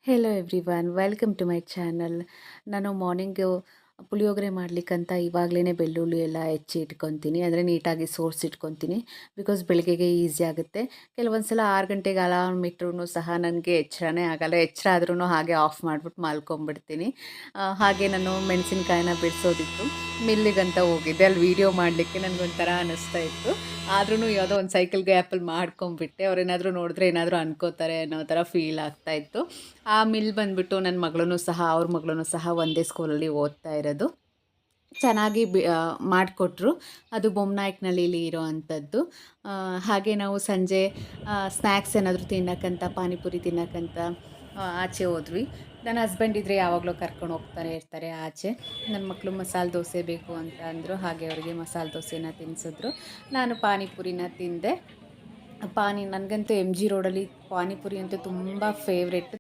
Hello everyone welcome to my channel. ನಾನು morning puliyogare ಮಾಡ್ಲಿಕ್ಕಂತ ಇವಾಗಲೇ ಬೆಳ್ಳುಳ್ಳಿ ಎಲ್ಲ ಹೆಚ್ಚಿ ಇಟ್ಕೊತೀನಿ, ಅಂದರೆ ನೀಟಾಗಿ ಸೋಸಿಟ್ಕೊತೀನಿ. ಬಿಕಾಸ್ ಬೆಳಗ್ಗೆಗೆ ಈಸಿ ಆಗುತ್ತೆ. ಕೆಲವೊಂದು ಸಲ 6 ಗಂಟೆಗೆ ಅಲಾರ್ಮ್ ಇಟ್ರೂ ಸಹ ನನಗೆ ಎಚ್ಚರನೇ ಆಗಲ್ಲ. ಎಚ್ಚರ ಆದ್ರೂ ಹಾಗೆ ಆಫ್ ಮಾಡಿಬಿಟ್ಟು ಮಲ್ಕೊಂಬಿಡ್ತೀನಿ. ಹಾಗೆ ನಾನು ಮೆಣಸಿನ್ಕಾಯಿನ ಬಿಡಿಸೋದಿತ್ತು, ಮಿಲ್ಲಿಗಂತ ಹೋಗಿದ್ದೆ. ಅಲ್ಲಿ ವೀಡಿಯೋ ಮಾಡಲಿಕ್ಕೆ ನನಗೊಂಥರ ಅನ್ನಿಸ್ತಾ ಇತ್ತು. ಆದ್ರೂ ಯಾವುದೋ ಒಂದು ಸೈಕಲ್ ಗ್ಯಾಪಲ್ಲಿ ಮಾಡ್ಕೊಂಬಿಟ್ಟೆ. ಅವ್ರೇನಾದರೂ ನೋಡಿದ್ರೆ ಏನಾದರೂ ಅನ್ಕೋತಾರೆ ಅನ್ನೋ ಥರ ಫೀಲ್ ಆಗ್ತಾಯಿತ್ತು. ಆ ಮಿಲ್ ಬಂದುಬಿಟ್ಟು ನನ್ನ ಮಗಳೂ ಸಹ ಅವ್ರ ಮಗಳೂ ಸಹ ಒಂದೇ ಸ್ಕೂಲಲ್ಲಿ ಓದ್ತಾ ಇರೋದು. ಚೆನ್ನಾಗಿ ಮಾಡಿಕೊಟ್ರು. ಅದು ಬೊಮ್ಮನಾಯಕನಹಳ್ಳಿಲಿ ಇರೋ ಅಂಥದ್ದು. ಹಾಗೆ ನಾವು ಸಂಜೆ ಸ್ನ್ಯಾಕ್ಸ್ ಏನಾದರೂ ತಿನ್ನಕ್ಕಂತ, ಪಾನಿಪುರಿ ತಿನ್ನಕ್ಕಂತ ಆಚೆ ಹೋದ್ವಿ. ನನ್ನ ಹಸ್ಬೆಂಡ್ ಇದ್ದರೆ ಯಾವಾಗಲೂ ಕರ್ಕೊಂಡು ಹೋಗ್ತಾನೆ ಇರ್ತಾರೆ ಆಚೆ. ನನ್ನ ಮಕ್ಕಳು ಮಸಾಲೆ ದೋಸೆ ಬೇಕು ಅಂತ ಅಂದರು. ಹಾಗೆ ಅವರಿಗೆ ಮಸಾಲೆ ದೋಸೆನ ತಿನ್ನಿಸಿದ್ರು. ನಾನು ಪಾನಿಪುರಿನ ತಿಂದೆ. ನನಗಂತೂ ಎಮ್ ಜಿ ರೋಡಲ್ಲಿ ಪಾನಿಪುರಿ ಅಂತೂ ತುಂಬ ಫೇವ್ರೆಟ್.